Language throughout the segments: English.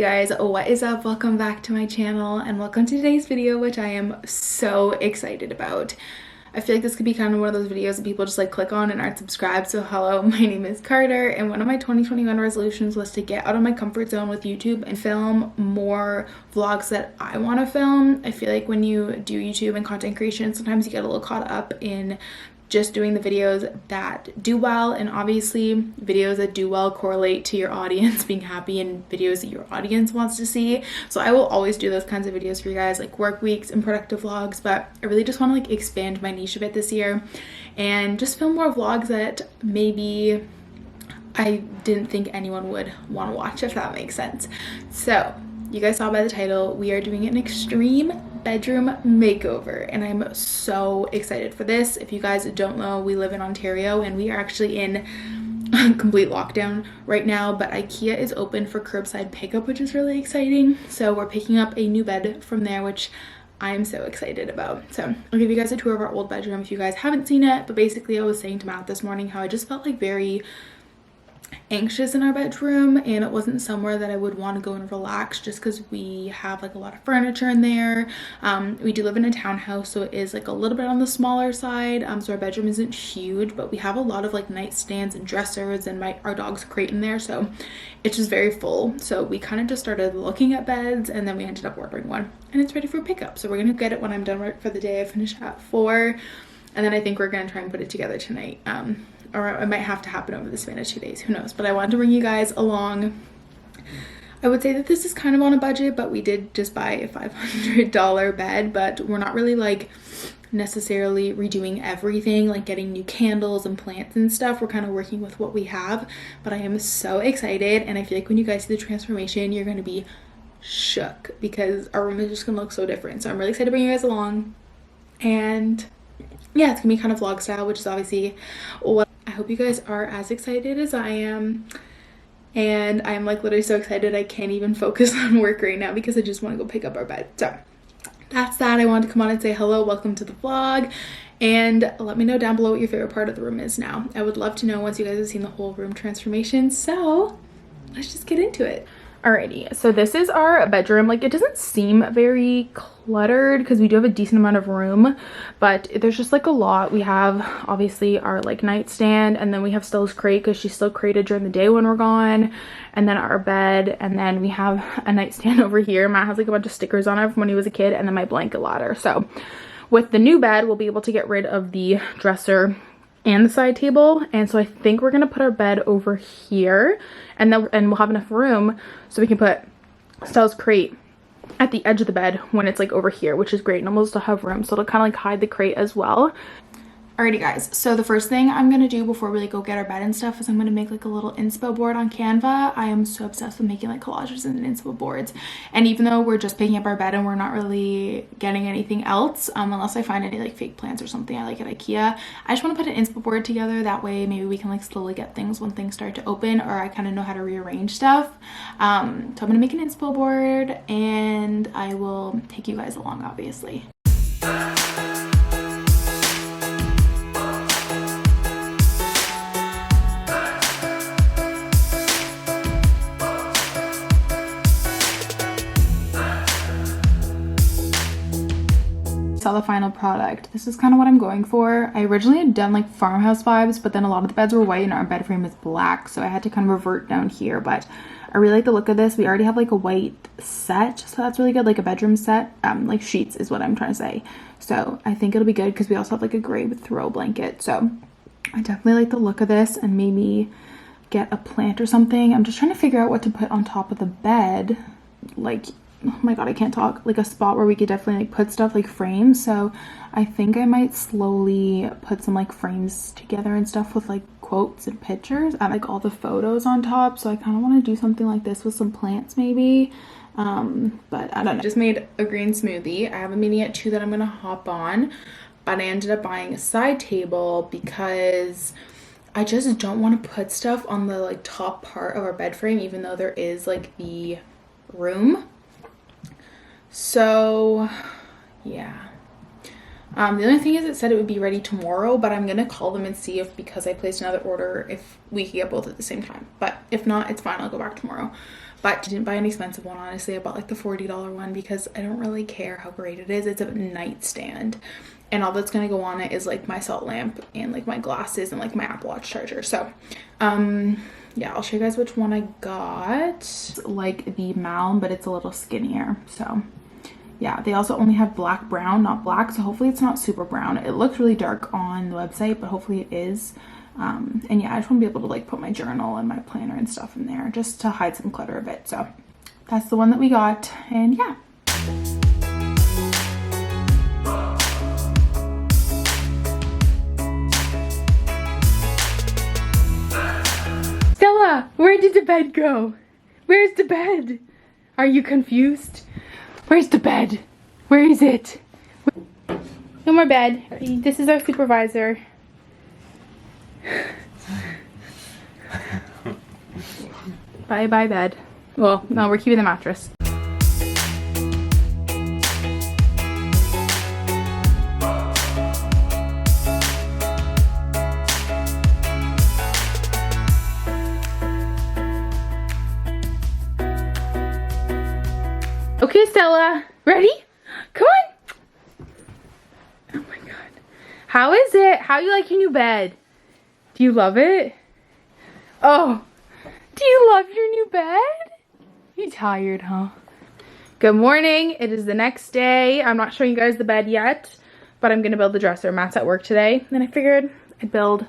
guys, what is up? Welcome back to my channel and welcome to today's video, which I am so excited about. I feel like this could be kind of one of those videos that people just like click on and aren't subscribed. So hello, my name is Carter, and one of my 2021 resolutions was to get out of my comfort zone with YouTube and film more vlogs that I want to film. I feel like when you do YouTube and content creation, sometimes you get a little caught up in just doing the videos that do well, and obviously videos that do well correlate to your audience being happy and videos that your audience wants to see. So I will always do those kinds of videos for you guys, like work weeks and productive vlogs, but I really just want to like expand my niche a bit this year and just film more vlogs that maybe I didn't think anyone would want to watch, if that makes sense. So you guys saw by the title, we are doing an extreme bedroom makeover, and I'm so excited for this. If you guys don't know, we live in Ontario and we are actually in complete lockdown right now, but IKEA is open for curbside pickup, which is really exciting. So we're picking up a new bed from there, which I am so excited about. So I'll give you guys a tour of our old bedroom if you guys haven't seen it. But basically, I was saying to Matt this morning how I just felt like very anxious in our bedroom, and it wasn't somewhere that I would want to go and relax just because we have like a lot of furniture in there. We do live in a townhouse, so it is like a little bit on the smaller side, so our bedroom isn't huge, but we have a lot of like nightstands and dressers and our dog's crate in there, so it's just very full. So we kind of just started looking at beds, and then we ended up ordering one, and it's ready for pickup. So we're gonna get it when I'm done work for the day. I finish at 4, and then I think we're gonna try and put it together tonight. Or it might have to happen over the span of 2 days, who knows. But I wanted to bring you guys along. I would say that this is kind of on a budget, but we did just buy a $500 bed, but we're not really like necessarily redoing everything, like getting new candles and plants and stuff. We're kind of working with what we have, but I am so excited, and I feel like when you guys see the transformation, you're going to be shook because our room is just going to look so different. So I'm really excited to bring you guys along, and yeah, it's gonna be kind of vlog style, which is obviously what I hope you guys are as excited as I am. And I'm like literally so excited I can't even focus on work right now because I just want to go pick up our bed. So that's that. I wanted to come on and say hello, welcome to the vlog, and let me know down below what your favorite part of the room is now. I would love to know once you guys have seen the whole room transformation. So let's just get into it. Alrighty, so this is our bedroom. Like, it doesn't seem very cluttered because we do have a decent amount of room, but there's just like a lot. We have obviously our like nightstand, and then we have Stella's crate because she's still crated during the day when we're gone, and then our bed, and then we have a nightstand over here. Matt has like a bunch of stickers on it from when he was a kid, and then my blanket ladder. So with the new bed, we'll be able to get rid of the dresser and the side table, and so I think we're gonna put our bed over here, and we'll have enough room so we can put Stella's crate at the edge of the bed when it's like over here, which is great, and we'll still have room, so it'll kind of like hide the crate as well. Alrighty guys, so the first thing I'm gonna do before we like go get our bed and stuff is I'm gonna make like a little inspo board on Canva. I am so obsessed with making like collages and inspo boards, and even though we're just picking up our bed and we're not really getting anything else, unless I find any like fake plants or something I like at IKEA, I just want to put an inspo board together. That way maybe we can like slowly get things when things start to open, or I kind of know how to rearrange stuff. So I'm gonna make an inspo board, and I will take you guys along obviously. Saw the final product. This is kind of what I'm going for. I originally had done like farmhouse vibes, but then a lot of the beds were white and our bed frame is black, so I had to kind of revert down here. But I really like the look of this. We already have like a white set, so that's really good, like a bedroom set, like sheets is what I'm trying to say. So I think it'll be good because we also have like a gray with throw blanket. So I definitely like the look of this, and maybe get a plant or something. I'm just trying to figure out what to put on top of the bed, like, oh my god, I can't talk, like a spot where we could definitely like put stuff, like frames. So I think I might slowly put some like frames together and stuff with like quotes and pictures and like all the photos on top. So I kind of want to do something like this with some plants maybe, but I don't know. Just made a green smoothie. I have a meeting at 2 that I'm gonna hop on, but I ended up buying a side table because I just don't want to put stuff on the like top part of our bed frame, even though there is like the room. So yeah, The only thing is it said it would be ready tomorrow, but I'm gonna call them and see if, because I placed another order, if we could get both at the same time. But if not, it's fine, I'll go back tomorrow. But I didn't buy an expensive one, honestly. I bought like the $40 one because I don't really care how great it is. It's a nightstand, and all that's gonna go on it is like my salt lamp and like my glasses and like my Apple Watch charger. So yeah, I'll show you guys which one I got. It's like the Malm, but it's a little skinnier. So yeah, they also only have black brown, not black, so hopefully it's not super brown. It looks really dark on the website, but hopefully it is. And yeah, I just want to be able to like put my journal and my planner and stuff in there just to hide some clutter a bit. So that's the one that we got, and yeah. Stella, where did the bed go? Where's the bed? Are you confused? Where's the bed? Where is it? No more bed. This is our supervisor. Bye bye bed. Well, no, we're keeping the mattress. Okay, Stella, ready? Come on. Oh my god. How is it? How you like your new bed? Do you love it? Oh, do you love your new bed? You tired, huh? Good morning. It is the next day. I'm not showing you guys the bed yet, but I'm gonna build the dresser. Matt's at work today, and I figured I'd build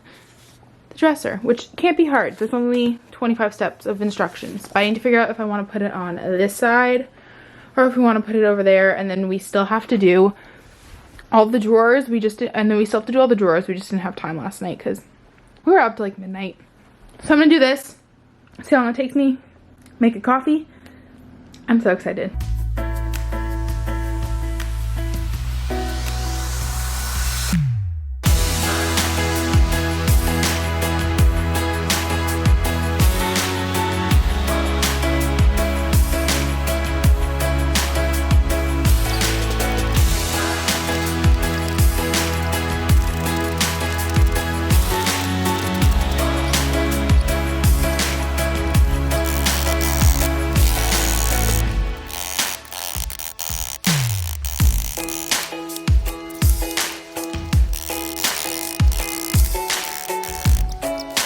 the dresser, which can't be hard. There's only 25 steps of instructions, but I need to figure out if I want to put it on this side or if we want to put it over there. And then we still have to do all the drawers. We still have to do all the drawers. We just didn't have time last night because we were up to like midnight. So I'm gonna do this, see how long it takes me, make a coffee. I'm so excited.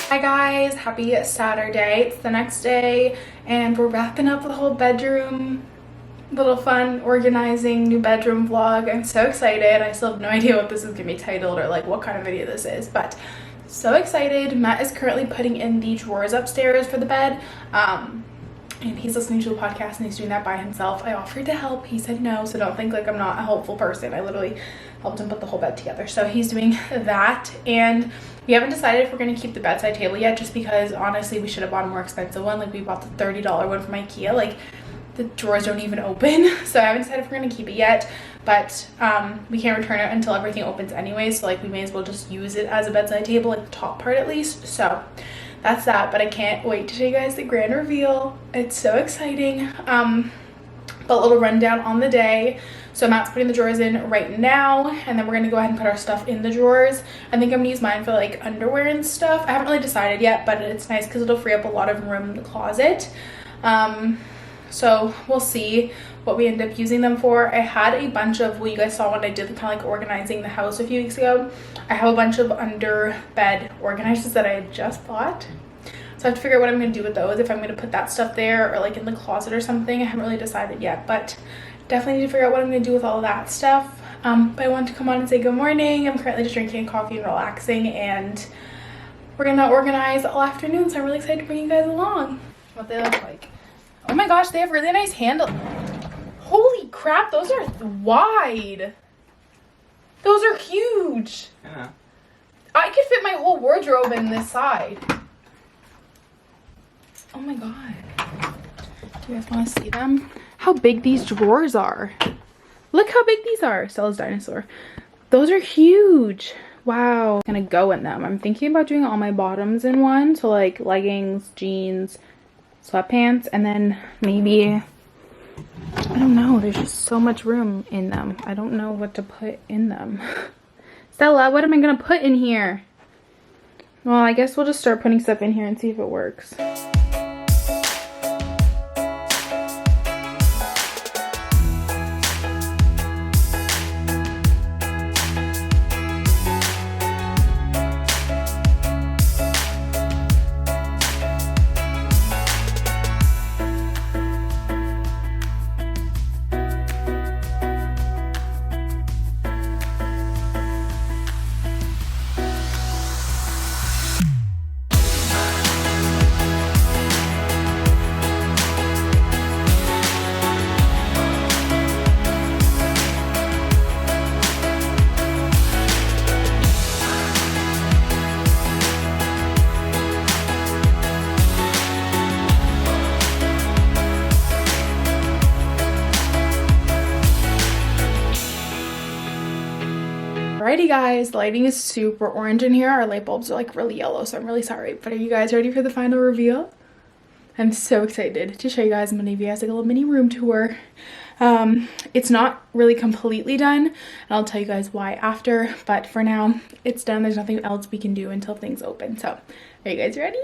Hi guys, happy Saturday. It's the next day and we're wrapping up the whole bedroom, little fun organizing new bedroom vlog. I'm so excited. I still have no idea what this is gonna be titled or like what kind of video this is, but so excited. Matt is currently putting in the drawers upstairs for the bed, and he's listening to a podcast and he's doing that by himself. I offered to help, he said no, so don't think like I'm not a helpful person. I literally helped him put the whole bed together. So he's doing that, and we haven't decided if we're going to keep the bedside table yet, just because honestly we should have bought a more expensive one. Like we bought the $30 one from IKEA. Like the drawers don't even open. So I haven't decided if we're going to keep it yet, but we can't return it until everything opens anyway. So like we may as well just use it as a bedside table, like the top part at least. So that's that, but I can't wait to show you guys the grand reveal. It's so exciting. But a little rundown on the day. So Matt's putting the drawers in right now, and then we're gonna go ahead and put our stuff in the drawers. I think I'm gonna use mine for like underwear and stuff. I haven't really decided yet, but it's nice because it'll free up a lot of room in the closet. So we'll see what we end up using them for. I had a bunch of, well, you guys saw when I did the kind of like organizing the house a few weeks ago. I have a bunch of under bed organizers that I had just bought. So I have to figure out what I'm going to do with those, if I'm going to put that stuff there or like in the closet or something. I haven't really decided yet, but definitely need to figure out what I'm going to do with all of that stuff. But I wanted to come on and say good morning. I'm currently just drinking coffee and relaxing, and we're going to organize all afternoon, so I'm really excited to bring you guys along. What they look like. Oh my gosh, they have really nice handles. Holy crap, those are wide. Those are huge. Yeah. I could fit my whole wardrobe in this side. Oh my god. Do you guys want to see them? How big these drawers are. Look how big these are. Stella's dinosaur. Those are huge. Wow. I'm gonna go in them. I'm thinking about doing all my bottoms in one. So like leggings, jeans, sweatpants, and then maybe I don't know, there's just so much room in them. I don't know what to put in them. Stella, what am I gonna put in here? Well, I guess we'll just start putting stuff in here and see if it works. Alrighty guys, the lighting is super orange in here. Our light bulbs are like really yellow, so I'm really sorry. But are you guys ready for the final reveal? I'm so excited to show you guys. I'm gonna give you guys like a little mini room tour. It's not really completely done, and I'll tell you guys why after, but for now it's done. There's nothing else we can do until things open. So are you guys ready?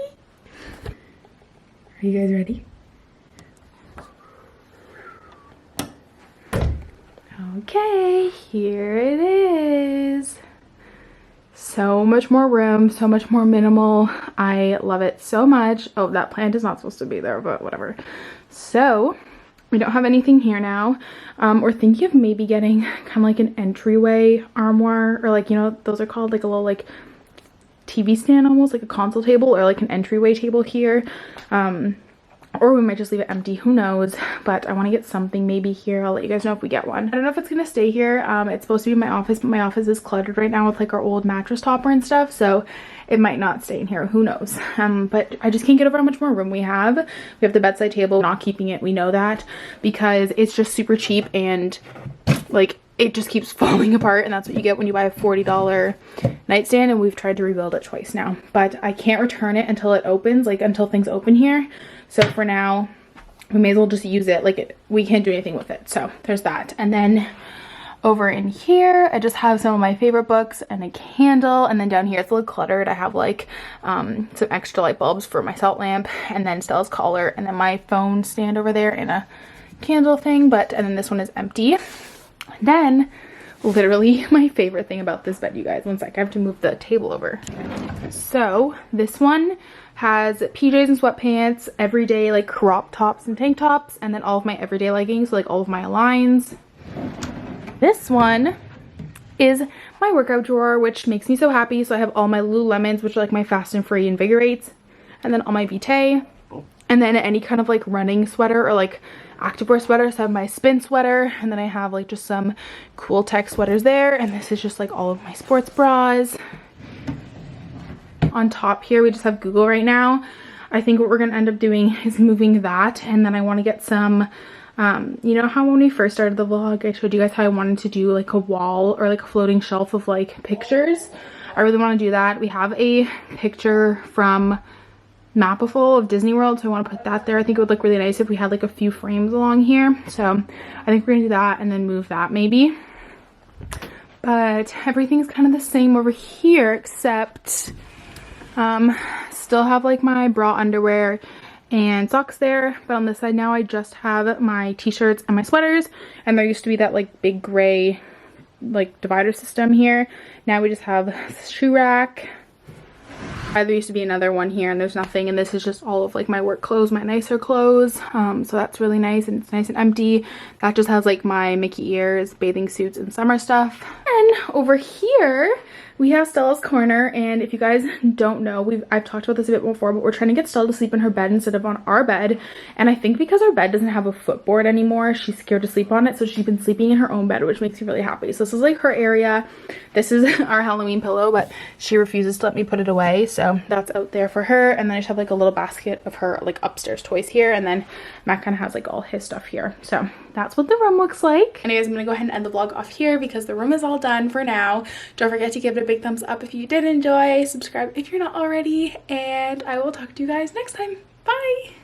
Are you guys ready? Okay, here it is. So much more room, so much more minimal. I love it so much. Oh, that plant is not supposed to be there, but whatever. So we don't have anything here now. We're thinking of maybe getting kind of like an entryway armoire, or like, you know, those are called like a little like TV stand, almost like a console table, or like an entryway table here. Or we might just leave it empty, who knows. But I want to get something maybe here. I'll let you guys know if we get one. I don't know if it's gonna stay here. It's supposed to be my office, but my office is cluttered right now with like our old mattress topper and stuff, so it might not stay in here, who knows. But I just can't get over how much more room we have. We have the bedside table, not keeping it, we know that, because it's just super cheap and like it just keeps falling apart, and that's what you get when you buy a $40 nightstand, and we've tried to rebuild it twice now. But I can't return it until it opens, like until things open here. So for now, we may as well just use it. Like we can't do anything with it. So there's that. And then over in here, I just have some of my favorite books and a candle. And then down here, it's a little cluttered. I have like some extra light bulbs for my salt lamp, and then Stella's collar, and then my phone stand over there in a candle thing. And then this one is empty. And then literally my favorite thing about this bed, you guys, one sec, I have to move the table over. So this one has PJs and sweatpants, everyday like crop tops and tank tops, and then all of my everyday leggings, so like all of my Aligns. This one is my workout drawer, which makes me so happy. So I have all my Lululemons, which are like my Fast and Free Invigorates, and then all my Vitae, and then any kind of like running sweater or like activewear sweaters. I have my Spin sweater, and then I have like just some cool tech sweaters there, and this is just like all of my sports bras. On top here, we just have Google right now. I think what we're gonna end up doing is moving that, and then I want to get some you know how when we first started the vlog, I showed you guys how I wanted to do like a wall or like a floating shelf of like pictures. I really want to do that. We have a picture from Mapiful of Disney World, so I want to put that there. I think it would look really nice if we had like a few frames along here. So I think we're gonna do that and then move that maybe. But everything's kind of the same over here, except still have like my bra, underwear, and socks there. But on this side now, I just have my t-shirts and my sweaters, and there used to be that like big gray like divider system here. Now we just have a shoe rack. There used to be another one here, and there's nothing, and this is just all of like my work clothes, my nicer clothes. So that's really nice, and it's nice and empty. That just has like my Mickey ears, bathing suits, and summer stuff. And over here we have Stella's corner, and if you guys don't know, I've talked about this a bit before, but we're trying to get Stella to sleep in her bed instead of on our bed. And I think because our bed doesn't have a footboard anymore, she's scared to sleep on it, so she's been sleeping in her own bed, which makes me really happy. So this is like her area. This is our Halloween pillow, but she refuses to let me put it away, so that's out there for her. And then I just have like a little basket of her like upstairs toys here, and then Matt kind of has like all his stuff here. So that's what the room looks like. Anyways, I'm gonna go ahead and end the vlog off here because the room is all done for now. Don't forget to give it a big thumbs up if you did enjoy, subscribe if you're not already, and I will talk to you guys next time. Bye!